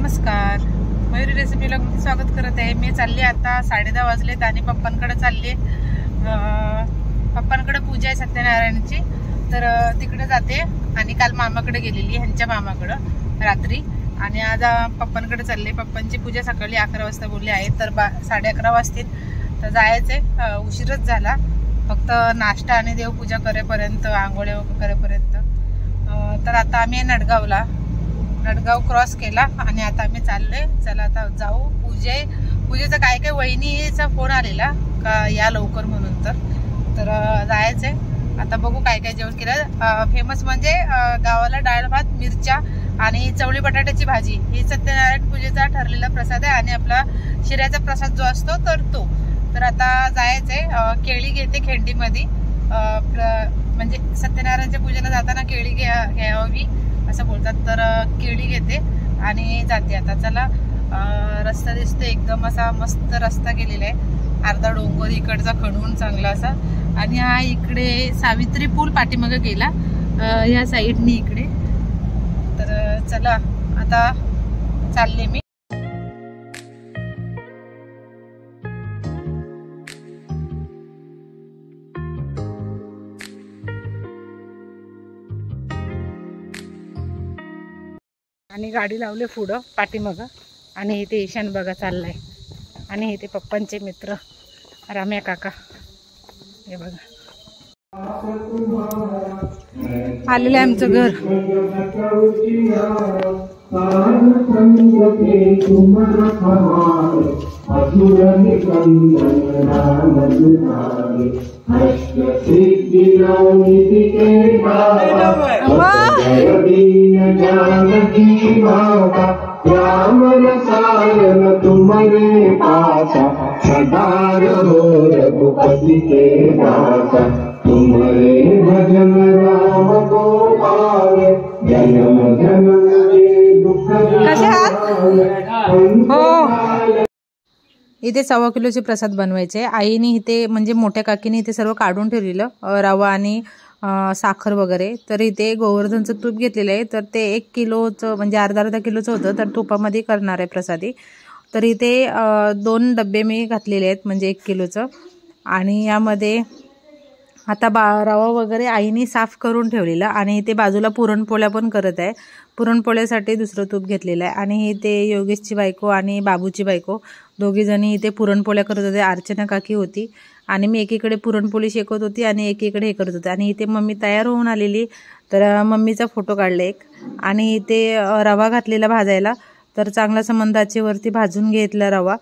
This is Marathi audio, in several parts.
नमस्कार, मयुरी रेसिपीला तुमचं स्वागत करत आहे। मी चालले आता 10:30 वाजलेत आणि पप्पांकडे चालले। पप्पांकडे पूजा आहे सत्यनारायणची, तर तिकडे जाते। आणि काल मामाकडे गेलेली, ह्यांच्या मामाकडे रात्री, आणि आज पप्पांकडे चालले। पप्पांची पूजा सकाळी 11 वाजता बोलली आहे, तर 11:30 वाजतील तर जायचंय। उशीरच झाला, फक्त नाश्ता आणि देवपूजा करेपर्यंत, आंघोळ्या करेपर्यंत। तर आता आम्ही नडगाव क्रॉस केला आणि आता आम्ही चाललोय। चला आता जाऊ। पूजेचं काय काय वहिनीचा फोन आलेला का या लवकर म्हणून, तर जायचंय। आता बघू काय काय जेवण केलं। फेमस म्हणजे गावाला डाळ भात, मिरच्या आणि चवळी बटाट्याची भाजी, ही सत्यनारायण पूजेचा ठरलेला प्रसाद आहे। आणि आपला शिऱ्याचा प्रसाद जो असतो तर आता जायचंय। केळी घेते खिंडीमध्ये, म्हणजे सत्यनारायणच्या पूजेला जाताना केळी घ्यावी असं बोलतात, तर केळी घेते आणि जाते आता। चला, रस्ता दिसतो एकदम असा मस्त रस्ता गेलेला आहे। अर्धा डोंगर इकडचा खणून चांगला असा, आणि हा इकडे सावित्री पूल पाठीमागे गेला या साईडनी इकडे। तर चला आता चालले मी। आणि गाडी लावले पुढं पाठीमागं, आणि इथे ईशान बघा चाललाय, आणि इथे पप्पांचे मित्र राम्या काका हे बघा आलेलं आहे आमचं घर। राम रसायन तुम्हारे पासा, सदा रहो रघुपति के दासा। तुम्हारे भजन राम को पावे, जन्म जन्म के दुख हो। इथे 1.25 किलोचे प्रसाद बनवायचे। आईने इथे म्हणजे मोठ्या काकीने इथे सर्व काढून ठेवलेलं, रवा आणि साखर वगैरे। तर इथे गोवर्धनचं तूप घेतलेलं आहे, तर ते 1 किलोचं म्हणजे अर्धा किलोचं होतं, तर तुपामध्ये करणार आहे प्रसादी। तर इथे 2 डब्बे मी घातलेले आहेत, म्हणजे 1 किलोचं। आणि यामध्ये आता रवा वगैरे आईने साफ करून ठेवलेला, आणि इथे बाजूला पुरणपोळ्या पण करत आहे। पुरणपोळ्यासाठी दुसरं तूप घेतलेलं आहे। आणि इथे योगेशची बायको आणि बाबूची बायको दोघी जणी इथे पुरणपोळ्या करत होते। अर्चना काकी होती, आणि मी एकीकडे पुरणपोळी शेकत होती आणि एकीकडे हे करत होते। आणि इथे मम्मी तयार होऊन आलेली, तर मम्मीचा फोटो काढला एक। आणि इथे रवा घातलेला भाजायला, तर चांगला मंदाचे वरती भाजून घेतला रवा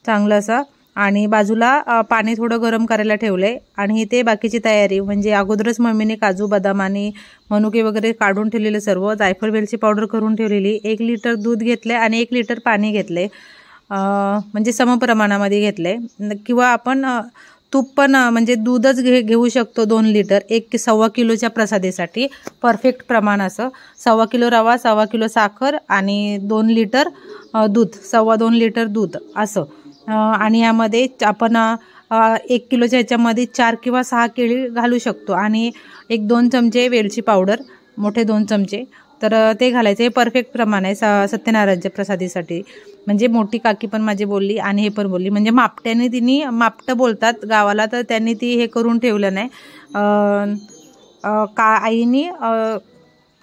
चांगला असा। आणि बाजूला पाणी थोडं गरम करायला ठेवलंय। आणि इथे बाकीची तयारी म्हणजे अगोदरच मम्मीने काजू बदाम आणि मनुके वगैरे काढून ठेवलेले, सर्व जायफळ वेलची पावडर करून ठेवलेली। 1 लिटर दूध घेतलंय आणि 1 लिटर पाणी घेतलंय, म्हणजे समप्रमाणामध्ये घेतलंय। किंवा आपण तूप पण म्हणजे दूधच घेऊ शकतो 2 लिटर, 1.25 किलोच्या प्रसादेसाठी परफेक्ट प्रमाण असं। 1.25 किलो रवा, 1.25 किलो साखर आणि 2 लिटर दूध, 2.25 लिटर दूध असं। आणि यामध्ये आपण 1 किलोच्या ह्याच्यामध्ये 4 किंवा 6 केळी घालू शकतो, आणि 1-2 चमचे वेलची पावडर, मोठे 2 चमचे, तर ते घालायचे। परफेक्ट प्रमाण आहे सत्यनारायणच्या प्रसादीसाठी। म्हणजे मोठी काकी पण माझी बोलली आणि हे पण बोलली, म्हणजे मापट्याने तिने, मापटं बोलतात गावाला, तर त्यांनी ती हे करून ठेवलं नाही, आईने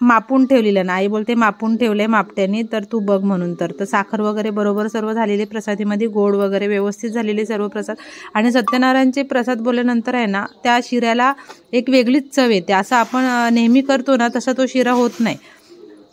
मापून ठेवलेलं ना। आई बोलते मापून ठेवलंय मापट्याने, तर तू बघ म्हणून। तर साखर वगैरे बरोबर सर्व झालेले प्रसादीमध्ये, गोड वगैरे व्यवस्थित झालेले सर्व प्रसाद। आणि सत्यनारायणचे प्रसाद बोलल्यानंतर आहे ना, त्या शिऱ्याला एक वेगळीच चव येते। असं आपण नेहमी करतो ना, तसा तो शिरा होत नाही,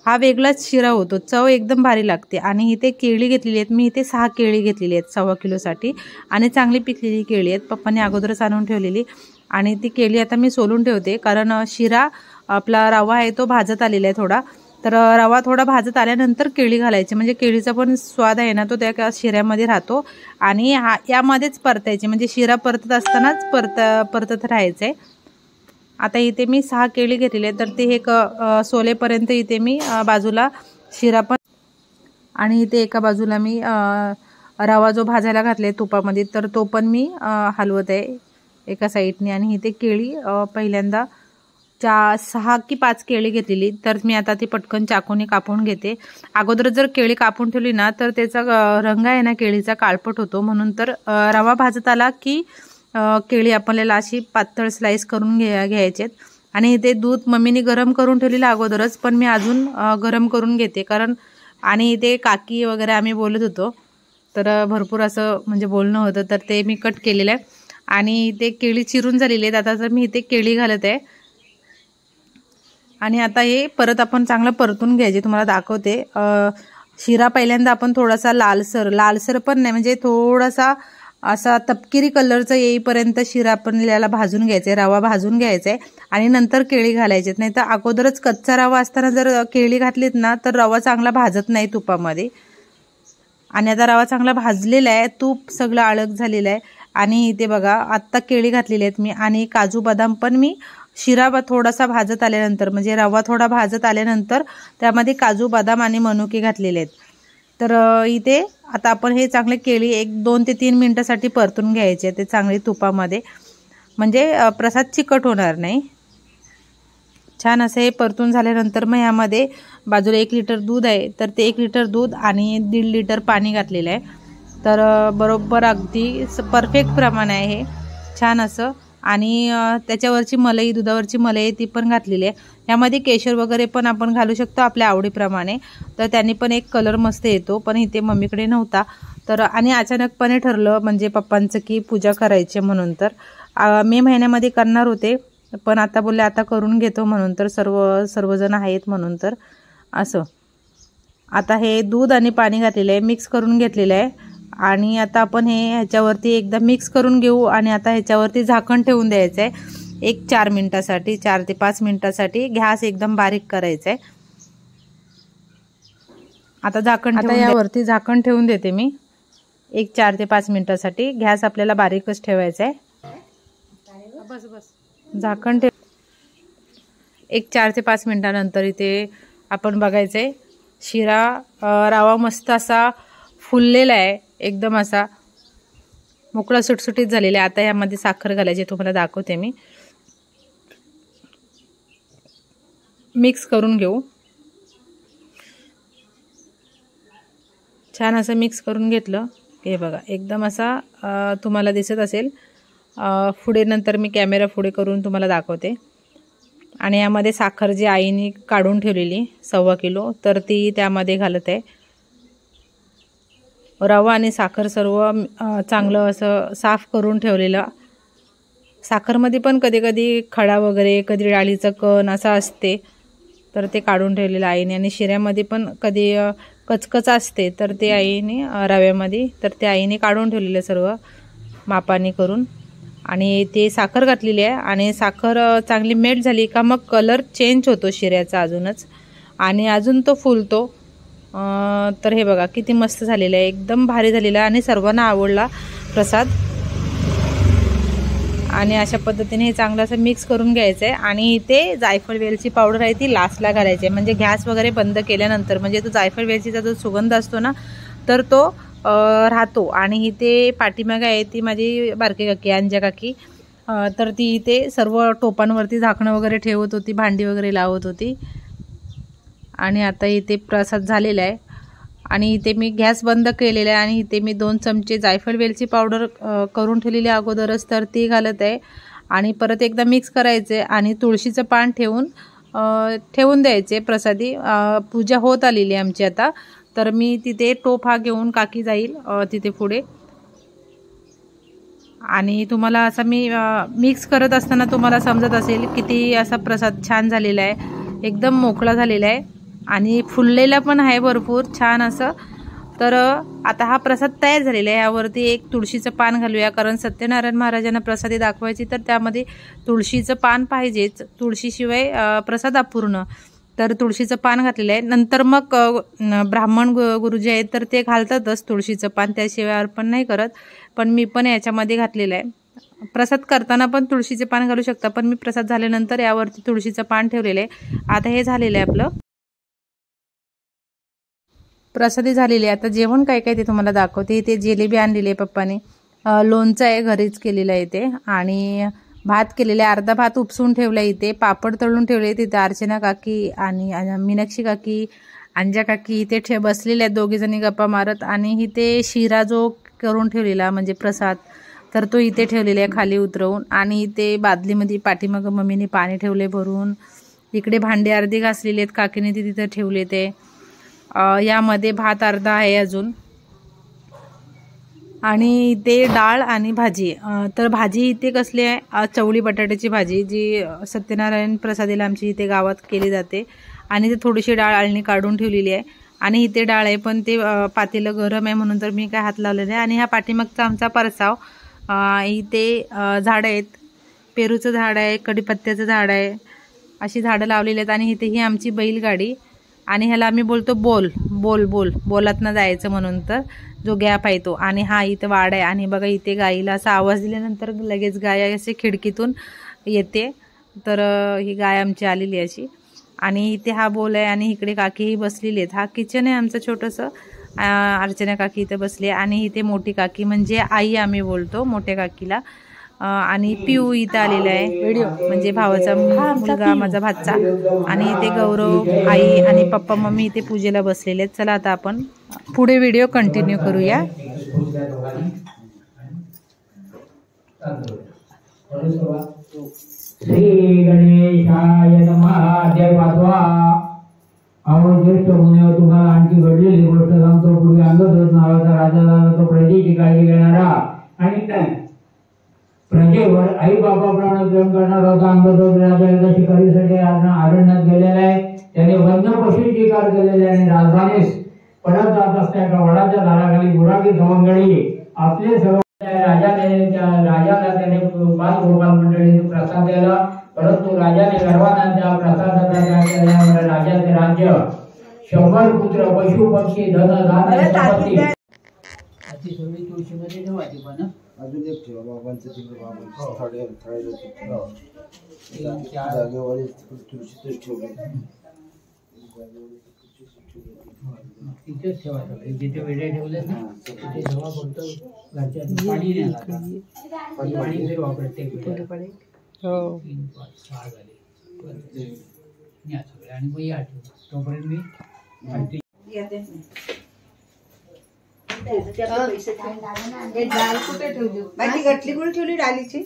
हा वेगळाच शिरा होतो, चव एकदम भारी लागते। आणि इथे केळी घेतलेली आहेत, मी इथे 6 केळी घेतलेली आहेत 1.25 किलोसाठी, आणि चांगली पिकलेली केळी आहेत, पप्पांनी अगोदरच आणून ठेवलेली। आणि ती केळी आता मी सोलून ठेवते, कारण शिरा आपला रवा आहे तो भाजत आलेला आहे थोडा, तर रवा थोडा भाजत आल्यानंतर केळी घालायची, म्हणजे केळीचा पण स्वाद आहे ना तो त्या शिऱ्यामध्ये राहतो। आणि यामध्येच परतायची, म्हणजे शिरा परतत असतानाच परतत राहायचं आहे। आता इथे मी 6 केळी घेतलेली आहे, तर ते एक सोलेपर्यंत इथे मी बाजूला शिरा पण, आणि इथे एका बाजूला मी रवा जो भाजायला घातले तुपामध्ये, तर तो पण मी हलवत आहे एका साईडने। आणि इथे केळी पहिल्यांदा 6 की 5 केळी घेतलेली, तर मी आता ती पटकन चाकूने कापून घेते। अगोदर जर केळी कापून ठेवली ना तर त्याचा रंग आहे ना केळीचा काळपट होतो, म्हणून तर रवा भाजत आला की केळी आपल्याला अशी पातळ स्लाइस करून घ्यायचेत। आणि ते दूध मम्मीने गरम करून ठेवलेलं अगोदरच, पण मी अजून गरम करून घेते कारण आणि ते काकी वगैरे आम्ही बोलत होतो, तर भरपूर असं म्हणजे बोलणं होतं, तर ते मी कट केलेलं आहे। आणि ते केळी चिरून झालेली आहेत, आता तर मी इथे केळी घालत आहे। आणि आता हे परत आपण चांगलं परतून घ्यायचे, तुम्हाला दाखवते। शिरा पहिल्यांदा आपण थोडासा लालसर पण नाही, म्हणजे थोडासा असा तपकिरी कलरचा येईपर्यंत शिरा आपण याला भाजून घ्यायचा, रवा भाजून घ्यायचा आणि नंतर केळी घालायचे। नाही तर अगोदरच कच्चा रवा असताना जर केळी घातलीत ना तर रवा चांगला भाजत नाही तुपामध्ये। आणि आता रवा चांगला भाजलेला आहे, तूप सगळं अलग झालेलं आहे। आणि इथे बघा आत्ता केळी घातलेली आहेत मी, आणि काजू बदाम पण मी शिरा थोडासा भाजत आल्यानंतर, म्हणजे रवा थोडा भाजत आल्यानंतर त्यामध्ये काजू बदाम आणि मनुके घातलेले आहेत। तर इथे आता आपण हे चांगले केळी 2 ते 3 मिनिटासाठी परतून घ्यायचे ते चांगले तुपामध्ये, म्हणजे प्रसाद चिकट होणार नाही। छान असं हे परतून झाल्यानंतर मग यामध्ये बाजूला 1 लिटर दूध आहे, तर ते 1 लिटर दूध आणि 1.5 लिटर पाणी घातलेलं आहे। तर बरोबर अगदी परफेक्ट प्रमाण आहे हे, छान असं। आणि त्याच्यावरची मलाई, दुधावरची मलाई ती पण घातलेली आहे। यामध्ये केशर वगैरे पण आपण घालू शकतो आपल्या आवडीप्रमाणे, तर त्यांनी पण एक कलर मस्त येतो, पण इथे मम्मीकडे नव्हता। तर आणि अचानकपणे ठरलं म्हणजे पप्पांचं की पूजा करायची म्हणून, तर मे महिन्यामध्ये करणार होते, पण आता बोलले आता करून घेतो म्हणून, तर सर्वजण आहेत म्हणून, तर असं। आता हे दूध आणि पाणी घातलेलं आहे, मिक्स करून घेतलेलं आहे। आणि आता आपण हे ह्याच्यावरती एकदा मिक्स करून घेऊ आणि आता ह्याच्यावरती झाकण ठेवून द्यायचं आहे 4 मिनिटासाठी, 4 ते 5 मिनिटासाठी। गॅस एकदम बारीक करायचा आहे। आता यावरती झाकण ठेवून देते मी 4 ते 5 मिनिटासाठी। गॅस आपल्याला बारीकच ठेवायचा आहे। झाकण ठेव 4 ते 5 मिनिटानंतर इथे आपण बघायचंय शिरा रवा मस्त असा फुललेला आहे, एकदम असा मोकळा सुटसुटीत झालेला आहे। आता यामध्ये साखर घालायची, तुम्हाला दाखवते मी। मिक्स करून घेऊ, छान असं मिक्स करून घेतलं। हे बघा एकदम असा तुम्हाला दिसत असेल, पुढे नंतर मी कॅमेरा पुढे करून तुम्हाला दाखवते। आणि यामध्ये साखर जी आईने काढून ठेवलेली 1.25 किलो, तर ती त्यामध्ये घालत आहे। रवा आणि साखर सर्व चांगलं असं साफ करून ठेवलेलं। साखरमध्ये पण कधी कधी खडा वगैरे, कधी डाळीचं कण असं असते, तर ते काढून ठेवलेलं आईने। आणि शिऱ्यामध्ये पण कधी कचकच असते, तर ते आईने रव्यामध्ये, तर ते आईने काढून ठेवलेलं सर्व मापाने करून। आणि ते साखर घातलेली आहे, आणि साखर चांगली मेल्ट झाली का मग कलर चेंज होतो शिऱ्याचा अजूनच, आणि अजून तो फुलतो। तर हे बघा किती मस्त झालेलं आहे, एकदम भारी झालेला आहे आणि सर्वांना आवडला प्रसाद। आणि अशा पद्धतीने हे चांगलं असं मिक्स करून घ्यायचं आहे। आणि इथे जायफळ वेलची पावडर आहे ती लास्टला घालायची आहे, म्हणजे गॅस वगैरे बंद केल्यानंतर, म्हणजे तो जायफळ वेलचीचा जो सुगंध असतो ना तर तो राहतो। आणि इथे पाठीमागे आहे ती माझी बारकी काकी, अंजा काकी, तर ती इथे सर्व टोपांवरती झाकणं वगैरे ठेवत होती, भांडी वगैरे लावत होती। आणि आता इथे प्रसाद झालेला आहे, आणि इथे मी गॅस बंद केलेला आहे, आणि इथे मी 2 चमचे जायफळ वेलची पावडर करून ठेवलेली अगोदरच, तर ती घालत आहे। आणि परत एकदा मिक्स करायचे आणि तुळशीचं पान ठेवून द्यायचे प्रसादी। पूजा होत आलेली आहे आमची आता, तर मी तिथे टोप हा घेऊन काकी जाईल तिथे पुढे। आणि तुम्हाला असं मी मिक्स करत असताना तुम्हाला समजत असेल किती असा प्रसाद छान झालेला आहे, एकदम मोकळा झालेला आहे आणि फुललेला पण आहे भरपूर छान असं। तर आता हा प्रसाद तयार झालेला आहे। यावरती एक तुळशीचं पान घालूया, कारण सत्यनारायण महाराजांना प्रसादी दाखवायची तर त्यामध्ये तुळशीचं पान पाहिजेच, तुळशीशिवाय प्रसाद अपूर्ण। तर तुळशीचं पान घातलेलं आहे। नंतर मग ब्राह्मण गुरुजी आहेत तर ते घालतातच तुळशीचं पान, त्याशिवाय अर्पण नाही करत, पण मी पण याच्यामध्ये घातलेलं आहे। प्रसाद करताना पण तुळशीचे पान घालू शकता, पण मी प्रसाद झाल्यानंतर यावरती तुळशीचं पान ठेवलेलं आहे। आता हे झालेलं आहे आपलं प्रसादी झालेली आहे। आता जेवण काय काय ते तुम्हाला दाखवते। इथे जिलेबी आणलेली आहे पप्पाने, लोणचं आहे घरीच केलेलं आहे ते, आणि भात केलेले, अर्धा भात उपसून ठेवला इथे, पापड तळून ठेवले तिथे अर्चना काकी आणि मीनाक्षी काकी, अंजा काकी इथे बसलेले आहेत दोघे जणी गप्पा मारत. आणि इथे शिरा जो करून ठेवलेला म्हणजे प्रसाद, तर तो इथे ठेवलेला आहे खाली उतरवून. आणि इथे बादलीमध्ये पाठीमागं मम्मीने पाणी ठेवले भरून. इकडे भांडे अर्धे घासलेले आहेत काकीने ते तिथं ठेवले ते. यामध्ये भात अर्धा आहे अजून. आणि इथे डाळ आणि भाजी. तर भाजी इथे कसली आहे, चवळी बटाट्याची भाजी जी सत्यनारायण प्रसादीला आमची इथे गावात केली जाते. आणि ते थोडीशी डाळ आळणी काढून ठेवलेली आहे. आणि इथे डाळ आहे पण ते पातेलं गरम आहे म्हणून तर मी काय हात लावलेला आहे. आणि हा पाठीमागचा आमचा परसाव. इथे झाडं आहेत, पेरूचं झाड आहे, कढीपत्त्याचं झाड आहे, अशी झाडं लावलेली आहेत. आणि इथे ही आमची बैलगाडी. आणि ह्याला आम्ही बोलतो बोलातनं जायचं म्हणून, तर जो गॅप आहे तो. आणि हा इथं वाड आहे. आणि बघा इथे गाईला असा आवाज दिल्यानंतर लगेच गाय असे खिडकीतून येते. तर ही गाय आमची आलेली अशी. आणि इथे हा बोल आहे. आणि इकडे काकीही बसलेली आहेत. हा किचन आहे आमचं छोटंसं. अर्चना काकी इथे बसले. आणि इथे मोठी काकी म्हणजे आई आम्ही बोलतो मोठ्या काकीला. आणि पिऊ इथं आलेला आहे, म्हणजे भावाचा मुलगा माझा भाचा. आणि इथे गौरव, आई आणि पप्पा मम्मी इथे पूजेला बसलेले आहेत. चला आता आपण पुढे व्हिडिओ कंटिन्यू करूया. श्री गणेशाय नमः. जय वासवा. अहो ज्येष्ठ मुने, तुम्हाला आणखी घडलेली गोष्ट सांगतो. पूर्वी अंगदोष नावाचा राजा झाला, तो प्रजेची काळजी घेणारा आणि प्रजेवर आई बाबाप्रमाणे प्रेम करणारा होता. अंगदोष राजा एकदा शिकारीसाठी अरण्यात गेलेला आहे. त्याने वन्य पशू शिकार केलेले आणि राजधानीस परत जात असता एका वडाच्या झाडाखाली गुराखी सवंगडी आपले सर्व राजाला त्याने बालगोपाल मंडळीने प्रसाद दिला. परंतु राजाने गर्वाने त्या प्रसादाचा त्याग केल्यामुळे राजाचे राज्य 100 पुत्र, पशु पक्षी, धन धान्य संपत्ती अशी सगळी तुळशीमध्ये ठेवायची. पण अजून एक ठेवा बाबांचं तिकडे, बाबांचं जागेवारी तुळशीतच ठेवले. तिथेच ठेवायचं. जिथे वेळे ठेवले ना तिथे जेव्हा फक्त घरच्या पाणी नाही, पाणी फिरवा प्रत्येक वेळेला. 3, 5, 6 झाले या सगळे. आणि मग या तोपर्यंत मी माझी गटली कुठे ठेवली डालीची.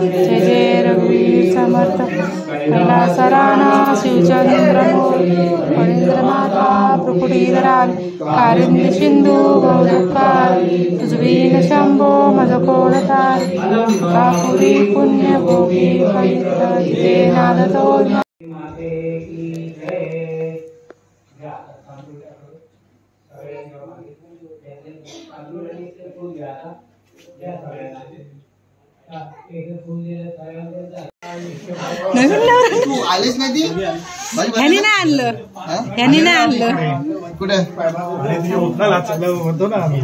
जय जय रघुवीर समर्थ. कैलासराणा शिवचंद्र फणींद्रनाथा प्रकुटीधरा कारिंद सिंधू बहुदुःखार तुझवीन शंभो मज कोणतार कापुरी पुण्य भोगी फलिते नादतो. तू आलीच नाही ती, ह्यानी नाही आणलं, ह्यानी नाही आणलं. कुठे म्हणतो ना आम्ही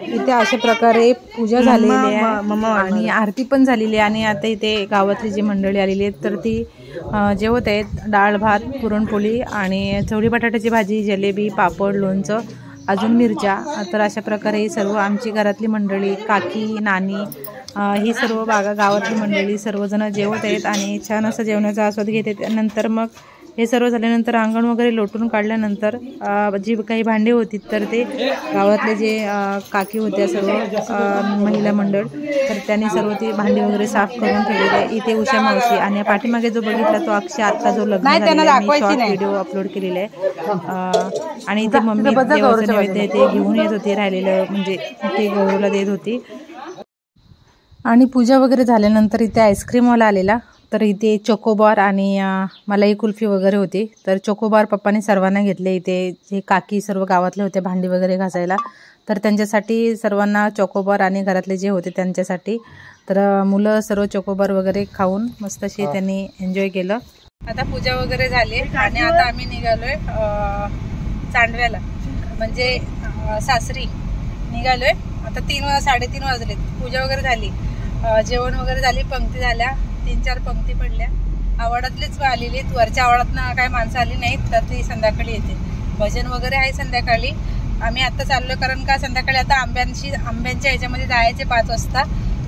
इथे अशा प्रकारे पूजा झालेली आहे आणि आरती पण झालेली आहे. आणि आता इथे गावातली जी मंडळी आलेली आहेत तर ती जेवत आहेत. डाळ भात, पुरणपोळी आणि चवळी बटाट्याची भाजी, जलेबी, पापड, लोणचं, अजून मिरच्या. तर अशा प्रकारे ही सर्व आमची घरातली मंडळी, काकी, नानी, ही सर्व गावातली मंडळी सर्वजण जेवत आहेत आणि छान असं जेवणाचा आस्वाद घेत आहेत. नंतर मग हे सर्व झाल्यानंतर अंगण वगैरे लोटून काढल्यानंतर जी काही भांडी होती तर ते गावातले जे काकी होत्या सर्व महिला मंडळ तर त्यांनी सर्व ती भांडी वगैरे साफ करून ठेवलेली आहे. इथे उषा मावशी आणि पाठीमागे जो बघितला तो अक्षय आता जो लग्न शॉर्ट व्हिडिओ अपलोड केलेला आहे. आणि इथे मम्मी देवाचं नैवेद्य ते घेऊन येत होती, राहिलेलं म्हणजे ते गौरवला देत होती. आणि पूजा वगैरे झाल्यानंतर इथे आईस्क्रीमवाला आलेला, तर इथे चोकोबार आणि मलाई कुल्फी वगैरे होती. तर चोकोबार पप्पाने सर्वांना घेतले. इथे जे काकी सर्व गावातले होते भांडी वगैरे घासायला, तर त्यांच्यासाठी सर्वांना चोकोबार आणि घरातले जे होते त्यांच्यासाठी. तर मुलं सर्व चोकोबार वगैरे खाऊन मस्त अशी त्यांनी एन्जॉय केलं. आता पूजा वगैरे झाली आणि आता आम्ही निघालोय चांडव्याला, म्हणजे सासरी निघालोय. आता 3-3:30 वाजलेत. पूजा वगैरे झाली, जेवण वगैरे झाली, पंक्ती झाल्या, 3-4 पंक्ती पडल्या. आवाडातलीच आलेली, वरच्या आवाडातनं काय माणसं आली नाहीत, तर ती संध्याकाळी येते. भजन वगैरे आहे संध्याकाळी. आम्ही आता चाललोय कारण का संध्याकाळी आता आंब्यांच्या ह्याच्यामध्ये जायचे 5 वाजता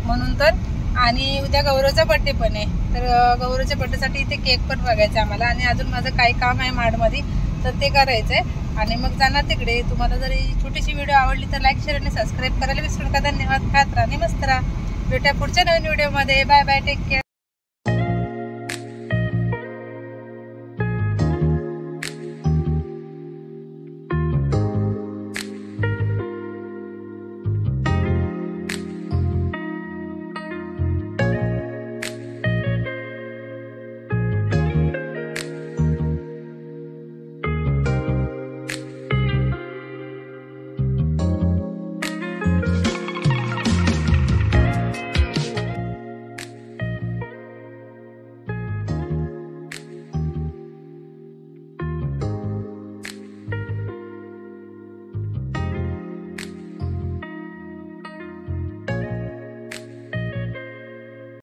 म्हणून. तर आणि उद्या गौरवचा बड्डे पण आहे, तर गौरवच्या बड्डेसाठी इथे केक पण बघायचा आम्हाला. आणि अजून माझं काही काम आहे माडमध्ये, तर ते करायचंय आणि मग जाणार तिकडे. तुम्हाला जर ही छोटीशी व्हिडिओ आवडली तर लाईक, शेअर आणि सबस्क्राईब करायला विसरू नका. धन्यवाद. खात राहा आणि मस्त राहा. भेटूया पुढच्या नवीन व्हिडिओमध्ये. Bye bye, take care.